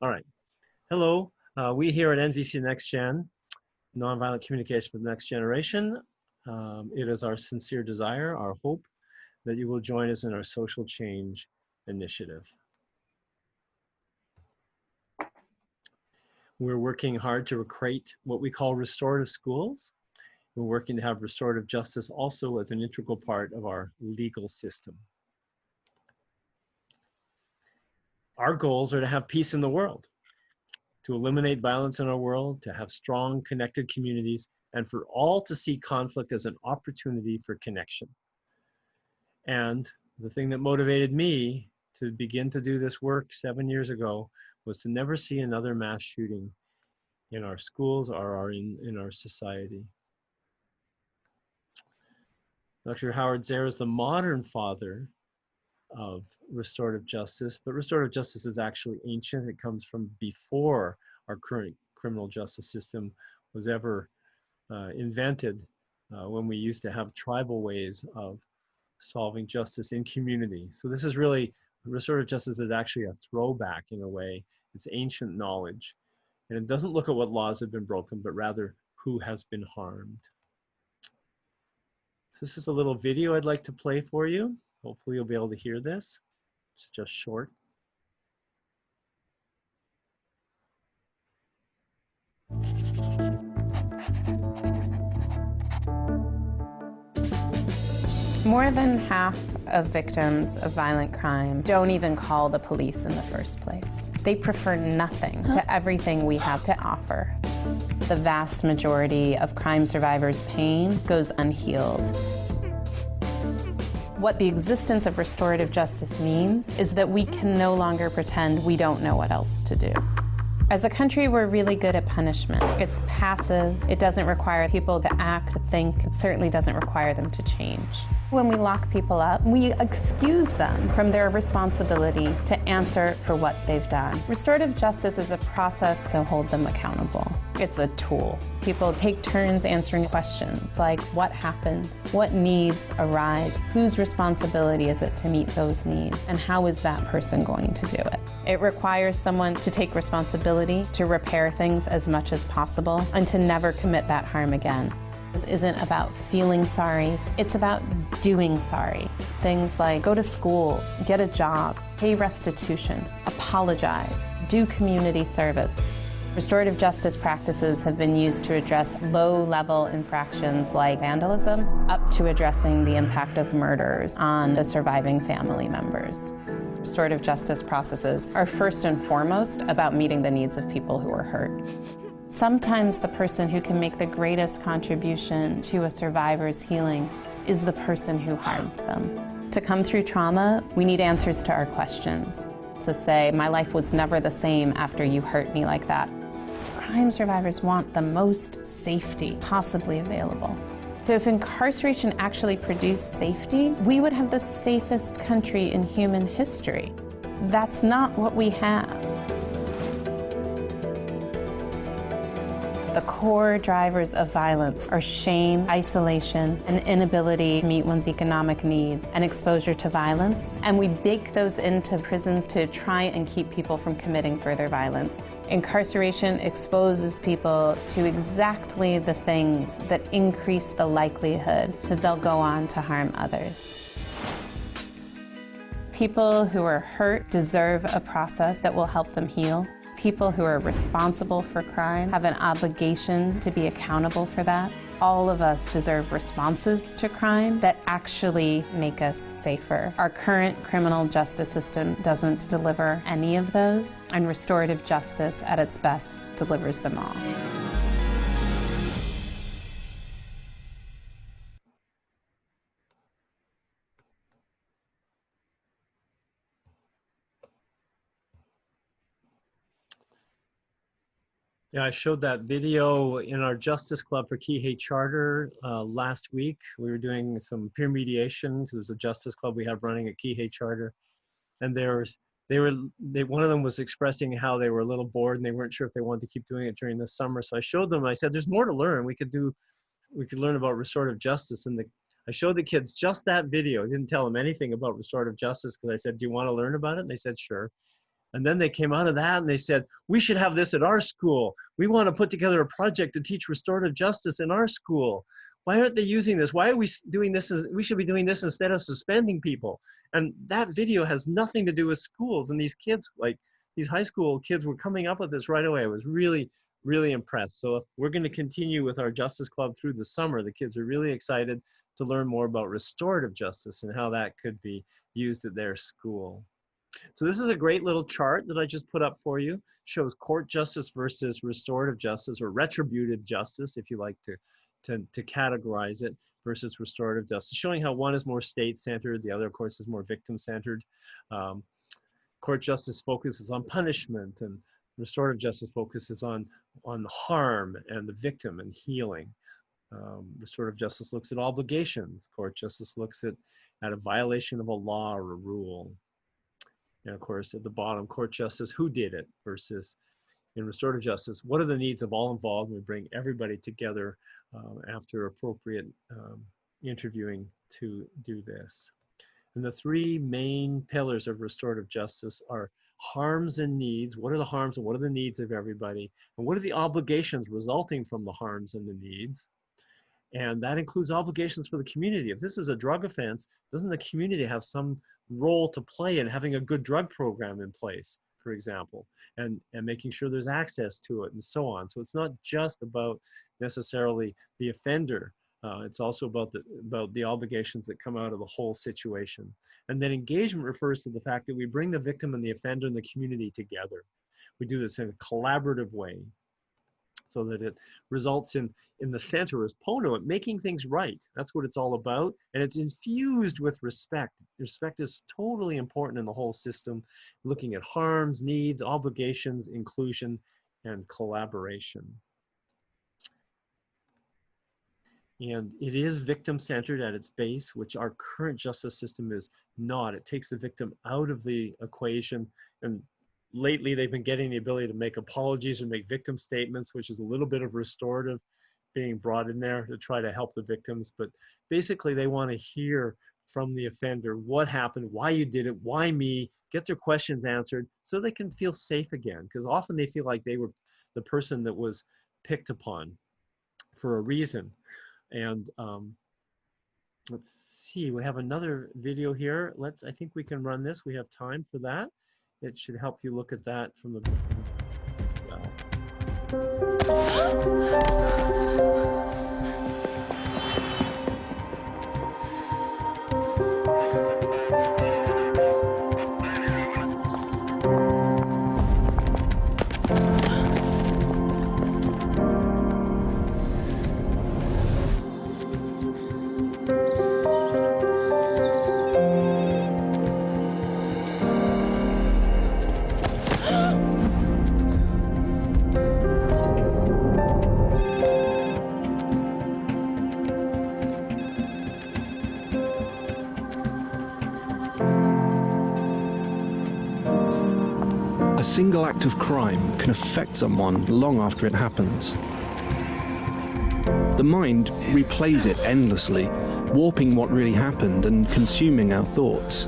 All right. Hello. We here at NVC Next Gen, Nonviolent Communication for the Next Generation. It is our sincere desire, our hope, that you will join us in our social change initiative. We're working hard to create what we call restorative schools. We're working to have restorative justice also as an integral part of our legal system. Our goals are to have peace in the world, to eliminate violence in our world, to have strong, connected communities, and for all to see conflict as an opportunity for connection. And the thing that motivated me to begin to do this work 7 years ago was to never see another mass shooting in our schools or in our society. Dr. Howard Zehr is the modern father of restorative justice, but restorative justice is actually ancient. It comes from before our current criminal justice system was ever invented, when we used to have tribal ways of solving justice in community. So this is really, restorative justice is actually a throwback in a way. It's ancient knowledge. And it doesn't look at what laws have been broken, but rather who has been harmed. So this is a little video I'd like to play for you. Hopefully you'll be able to hear this. It's just short. More than half of victims of violent crime don't even call the police in the first place. They prefer nothing to everything we have to offer. The vast majority of crime survivors' pain goes unhealed. What the existence of restorative justice means is that we can no longer pretend we don't know what else to do. As a country, we're really good at punishment. It's passive. It doesn't require people to act, to think. It certainly doesn't require them to change. When we lock people up, we excuse them from their responsibility to answer for what they've done. Restorative justice is a process to hold them accountable. It's a tool. People take turns answering questions like, what happened? What needs arise? Whose responsibility is it to meet those needs? And how is that person going to do it? It requires someone to take responsibility, to repair things as much as possible, and to never commit that harm again. This isn't about feeling sorry, it's about doing sorry. Things like go to school, get a job, pay restitution, apologize, do community service. Restorative justice practices have been used to address low-level infractions like vandalism, up to addressing the impact of murders on the surviving family members. Restorative justice processes are first and foremost about meeting the needs of people who are hurt. Sometimes the person who can make the greatest contribution to a survivor's healing is the person who harmed them. To come through trauma, we need answers to our questions. To say, my life was never the same after you hurt me like that. Crime survivors want the most safety possibly available. So if incarceration actually produced safety, we would have the safest country in human history. That's not what we have. The core drivers of violence are shame, isolation, an inability to meet one's economic needs, and exposure to violence. And we bake those into prisons to try and keep people from committing further violence. Incarceration exposes people to exactly the things that increase the likelihood that they'll go on to harm others. People who are hurt deserve a process that will help them heal. People who are responsible for crime have an obligation to be accountable for that. All of us deserve responses to crime that actually make us safer. Our current criminal justice system doesn't deliver any of those, and restorative justice at its best delivers them all. Yeah, I showed that video in our Justice Club for Kihei Charter last week. We were doing some peer mediation because there's a Justice Club we have running at Kihei Charter, and one of them was expressing how they were a little bored and they weren't sure if they wanted to keep doing it during the summer. So I showed them. I said, "There's more to learn. We could learn about restorative justice." And I showed the kids just that video. I didn't tell them anything about restorative justice because I said, "Do you want to learn about it?" And they said, "Sure." And then they came out of that and they said, we should have this at our school. We want to put together a project to teach restorative justice in our school. Why aren't they using this? Why are we doing this? We should be doing this instead of suspending people. And that video has nothing to do with schools. And these kids, like these high school kids, were coming up with this right away. I was really, really impressed. So we're going to continue with our Justice Club through the summer. The kids are really excited to learn more about restorative justice and how that could be used at their school. So this is a great little chart that I just put up for you. Shows court justice versus restorative justice, or retributive justice, if you like to categorize it, versus restorative justice, showing how one is more state-centered, the other, of course, is more victim-centered. Court justice focuses on punishment, and restorative justice focuses on harm and the victim and healing. Restorative justice looks at obligations. Court justice looks at a violation of a law or a rule. And of course, at the bottom, court justice, who did it, versus in restorative justice, what are the needs of all involved? We bring everybody together after appropriate interviewing to do this. And the three main pillars of restorative justice are harms and needs. What are the harms and what are the needs of everybody? And what are the obligations resulting from the harms and the needs? And that includes obligations for the community. If this is a drug offense, doesn't the community have some role to play in having a good drug program in place, for example, and making sure there's access to it and so on. So it's not just about necessarily the offender. It's also about the obligations that come out of the whole situation. And then engagement refers to the fact that we bring the victim and the offender and the community together. We do this in a collaborative way, so that it results in the center as Pono, making things right. That's what it's all about. And it's infused with respect. Respect is totally important in the whole system, looking at harms, needs, obligations, inclusion, and collaboration. And it is victim-centered at its base, which our current justice system is not. It takes the victim out of the equation, and lately, they've been getting the ability to make apologies or make victim statements, which is a little bit of restorative being brought in there to try to help the victims. But basically, they want to hear from the offender what happened, why you did it, why me, get their questions answered so they can feel safe again. Because often they feel like they were the person that was picked upon for a reason. And let's see, we have another video here. I think we can run this. We have time for that. It should help you look at that from the as well. A single act of crime can affect someone long after it happens. The mind replays it endlessly, warping what really happened and consuming our thoughts.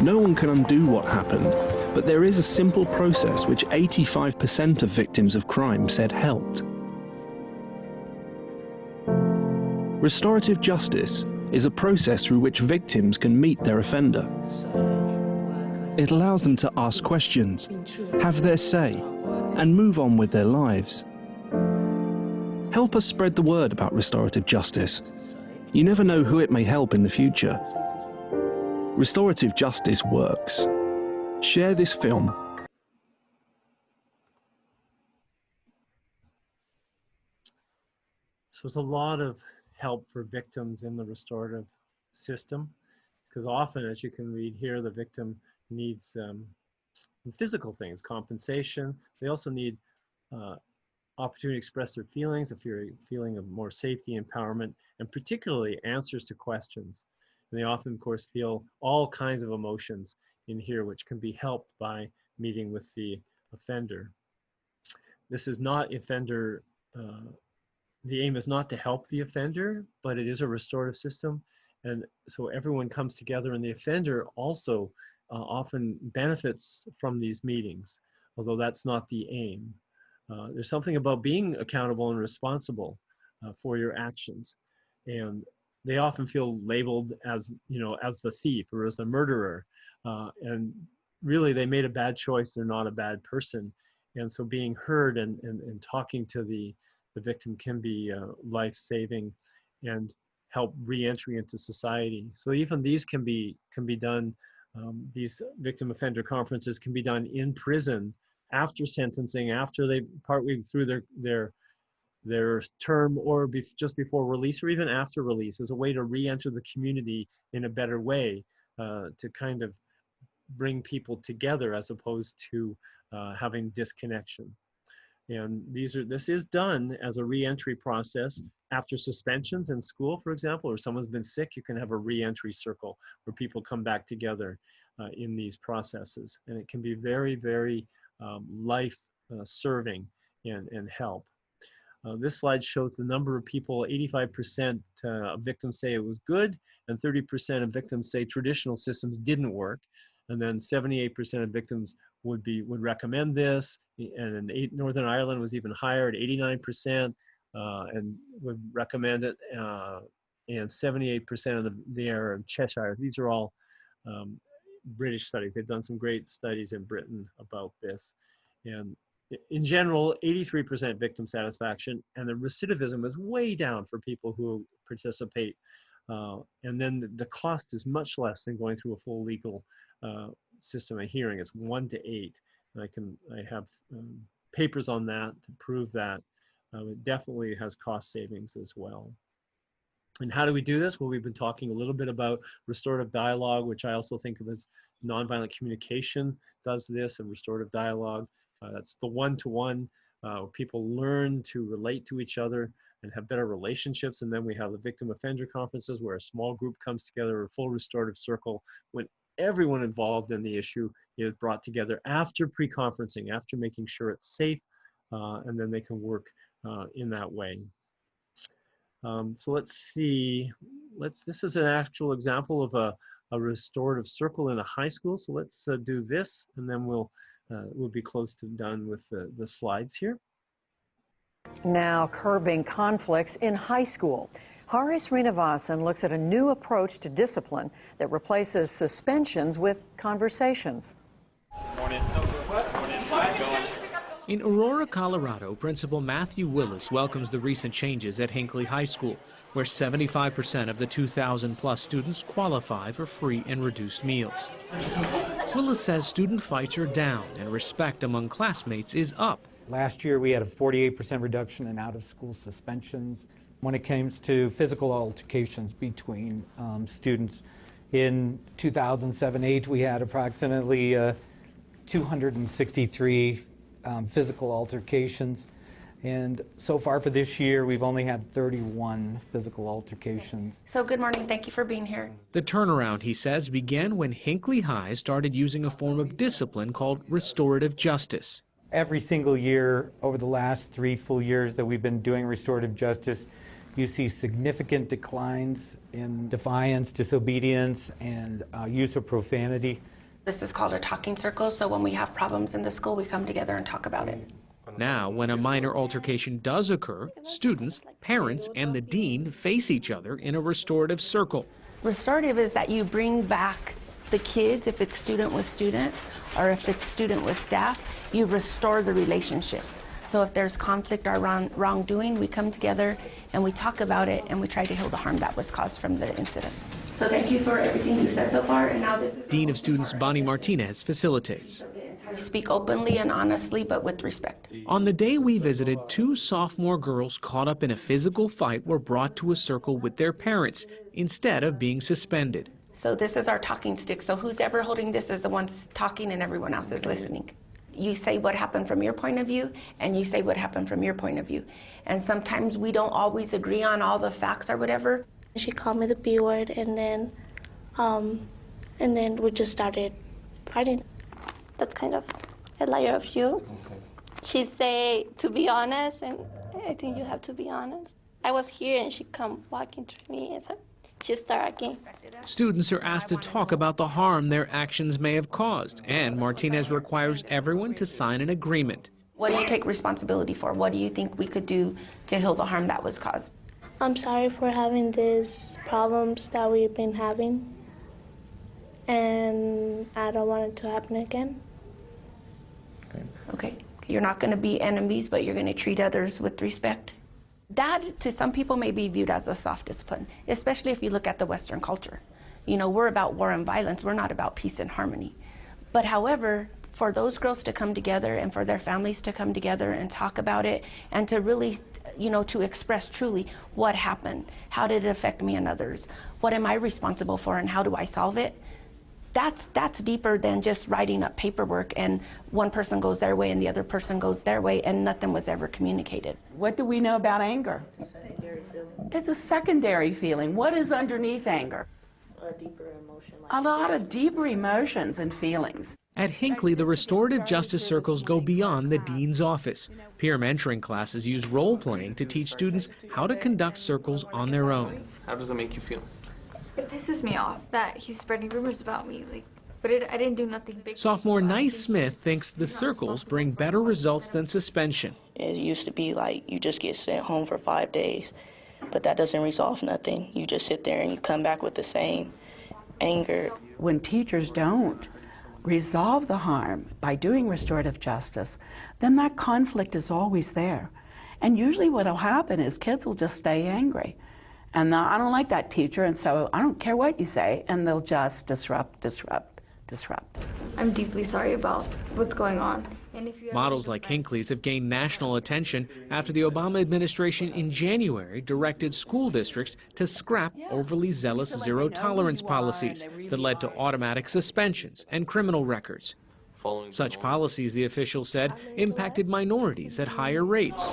No one can undo what happened, but there is a simple process which 85% of victims of crime said helped. Restorative justice is a process through which victims can meet their offender. It allows them to ask questions, have their say, and move on with their lives. Help us spread the word about restorative justice. You never know who it may help in the future. Restorative justice works. Share this film. So there's a lot of help for victims in the restorative system, because often, as you can read here, the victim needs physical things, compensation. They also need opportunity to express their feelings, a feeling of more safety, empowerment, and particularly answers to questions. And they often, of course, feel all kinds of emotions in here, which can be helped by meeting with the offender. This is not offender the aim is not to help the offender, but it is a restorative system. And so everyone comes together, and the offender also often benefits from these meetings, although that's not the aim. There's something about being accountable and responsible for your actions. And they often feel labeled as, as the thief or as the murderer. And really they made a bad choice. They're not a bad person. And so being heard and talking to the victim can be life-saving and help re-entry into society. So even these can be done, these victim offender conferences can be done in prison after sentencing, after they partway through their term, or just before release, or even after release, as a way to re-enter the community in a better way, to kind of bring people together as opposed to having disconnection. And this is done as a re-entry process after suspensions in school, for example, or someone's been sick. You can have a re-entry circle where people come back together in these processes, and it can be very, very life serving and help. This slide shows the number of people. 85% of victims say it was good, and 30% of victims say traditional systems didn't work. And then 78% of victims would recommend this, and in Northern Ireland was even higher at 89%, and would recommend it. And 78% of they are in Cheshire. These are all British studies. They've done some great studies in Britain about this. And in general, 83% victim satisfaction, and the recidivism is way down for people who participate. And then the cost is much less than going through a full legal system of hearing. It's 1 to 8. And I have papers on that to prove that. It definitely has cost savings as well. And how do we do this? Well, we've been talking a little bit about restorative dialogue, which I also think of as nonviolent communication does this, and restorative dialogue. That's the one-to-one. People learn to relate to each other and have better relationships. And then we have the victim offender conferences, where a small group comes together, a full restorative circle, when everyone involved in the issue is brought together after pre-conferencing, after making sure it's safe, and then they can work in that way. So let's see. This is an actual example of a restorative circle in a high school. So let's do this, and then we'll be close to done with the slides here. Now curbing conflicts in high school. Hari Srinivasan looks at a new approach to discipline that replaces suspensions with conversations. In Aurora, Colorado, Principal Matthew Willis welcomes the recent changes at Hinckley High School, where 75% of the 2,000+ students qualify for free and reduced meals. Willis says student fights are down and respect among classmates is up. Last year we had a 48% reduction in out-of-school suspensions. When it comes to physical altercations between students, in 2007-8 we had approximately 263 physical altercations, and so far for this year we've only had 31 physical altercations. So good morning, thank you for being here. The turnaround, he says, began when Hinckley High started using a form of discipline called restorative justice. Every single year over the last 3 full years that we've been doing restorative justice, you see significant declines in defiance, disobedience, and use of profanity. This is called a talking circle, so when we have problems in the school, we come together and talk about it. Now, when a minor altercation does occur, students, parents, and the dean face each other in a restorative circle. Restorative is that you bring back the kids, if it's student with student, or if it's student with staff, you restore the relationship. So if there's conflict or wrongdoing, we come together and we talk about it and we try to heal the harm that was caused from the incident. So thank you for everything you said so far, and now this is... Dean of Students Bonnie Martinez facilitates. We speak openly and honestly, but with respect. On the day we visited, 2 sophomore girls caught up in a physical fight were brought to a circle with their parents instead of being suspended. So this is our talking stick, so who's ever holding this is the ones talking and everyone else is listening. You say what happened from your point of view, and you say what happened from your point of view. And sometimes we don't always agree on all the facts or whatever. She called me the B word, and then we just started fighting. That's kind of a liar of you. Okay. She say to be honest, and I think you have to be honest. I was here and she come walking to me and so she started again. Students are asked to talk about the harm their actions may have caused, and Martinez requires everyone to sign an agreement. What do you take responsibility for? What do you think we could do to heal the harm that was caused? I'm sorry for having these problems that we've been having, and I don't want it to happen again. Okay, you're not going to be enemies, but you're going to treat others with respect. That, to some people, may be viewed as a soft discipline, especially if you look at the Western culture. You know, we're about war and violence. We're not about peace and harmony. But however, for those girls to come together and for their families to come together and talk about it and to really, you know, to express truly what happened, how did it affect me and others, what am I responsible for and how do I solve it? That's deeper than just writing up paperwork and one person goes their way and the other person goes their way and nothing was ever communicated. What do we know about anger? It's a secondary feeling. What is underneath anger? A deeper emotion. A lot of deeper emotions and feelings. At Hinckley, the restorative justice circles go beyond the dean's office. Peer mentoring classes use role-playing to teach students how to conduct circles on their own. How does it make you feel? It pisses me off that he's spreading rumors about me, but I didn't do nothing big. Sophomore Nice Smith thinks the circles bring better results than suspension. It used to be like you just get sent home for 5 days, but that doesn't resolve nothing. You just sit there and you come back with the same anger. When teachers don't resolve the harm by doing restorative justice, then that conflict is always there. And usually what will happen is kids will just stay angry. And I don't like that teacher, and so I don't care what you say, and they'll just disrupt. I'm deeply sorry about what's going on. And if you Models like Hinckley's have gained national attention after the Obama administration in January directed school districts to scrap overly zealous zero-tolerance policies that led to automatic suspensions and criminal records. Such policies, the official said, impacted minorities at higher rates.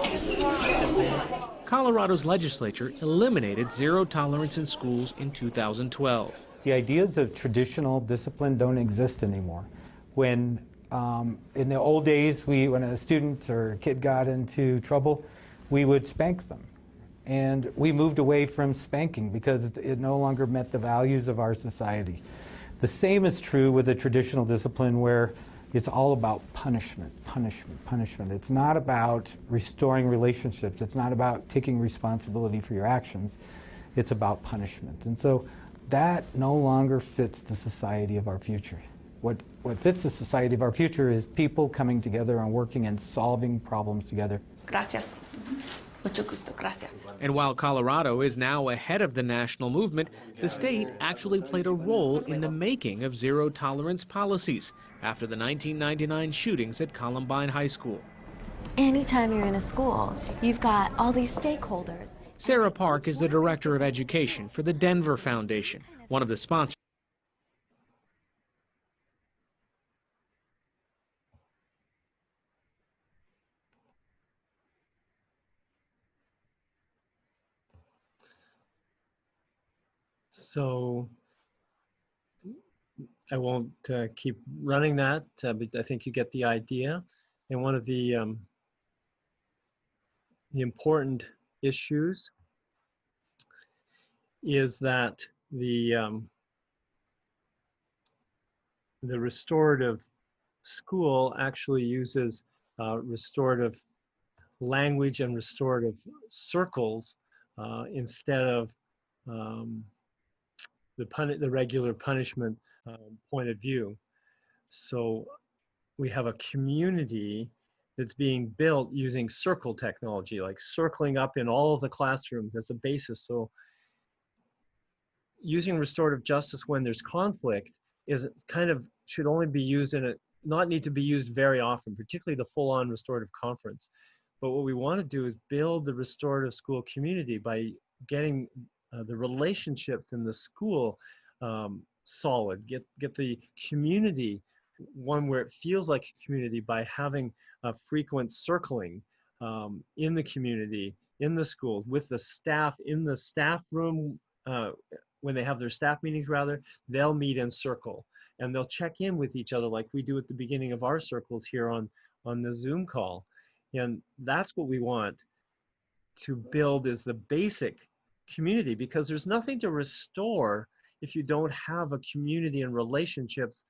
Colorado's legislature eliminated zero tolerance in schools in 2012. The ideas of traditional discipline don't exist anymore. When in the old days, when a student or a kid got into trouble, we would spank them. And we moved away from spanking because it no longer met the values of our society. The same is true with the traditional discipline where it's all about punishment. It's not about restoring relationships. It's not about taking responsibility for your actions. It's about punishment. And so that no longer fits the society of our future. What fits the society of our future is people coming together and working and solving problems together. Gracias. Mucho gusto. Gracias. And while Colorado is now ahead of the national movement, the state actually played a role in the making of zero-tolerance policies after the 1999 shootings at Columbine High School. Anytime you're in a school, you've got all these stakeholders. Sarah Park is the director of education for the Denver Foundation, one of the sponsors. So I won't keep running that, but I think you get the idea. And one of the important issues is that the restorative school actually uses restorative language and restorative circles instead of the regular punishment point of view. So we have a community that's being built using circle technology, like circling up in all of the classrooms as a basis. So using restorative justice when there's conflict is kind of should only be used not need to be used very often, particularly the full-on restorative conference. But what we want to do is build the restorative school community by getting the relationships in the school solid, get the community one where it feels like a community by having a frequent circling in the community, in the schools, with the staff, in the staff room. When they have their staff meetings, rather, they'll meet in circle and they'll check in with each other like we do at the beginning of our circles here on the Zoom call. And that's what we want. to build is the basic community, because there's nothing to restore if you don't have a community and relationships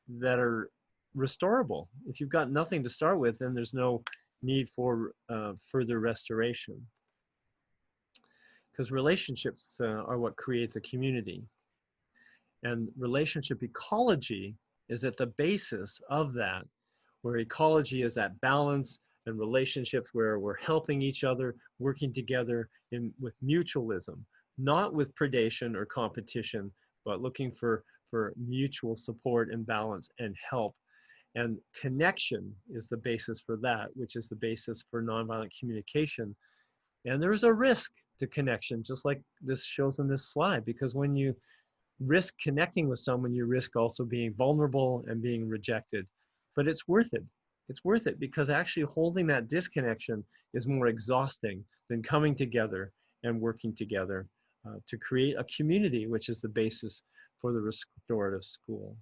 that are restorable. If you've got nothing to start with, then there's no need for further restoration, because relationships are what creates a community. And relationship ecology is at the basis of that, where ecology is that balance, and relationships where we're helping each other, working together with mutualism, not with predation or competition, but looking for mutual support and balance and help. And connection is the basis for that, which is the basis for nonviolent communication. And there is a risk to connection, just like this shows in this slide, because when you risk connecting with someone, you risk also being vulnerable and being rejected. But it's worth it. It's worth it, because actually holding that disconnection is more exhausting than coming together and working together to create a community, which is the basis for the restorative school.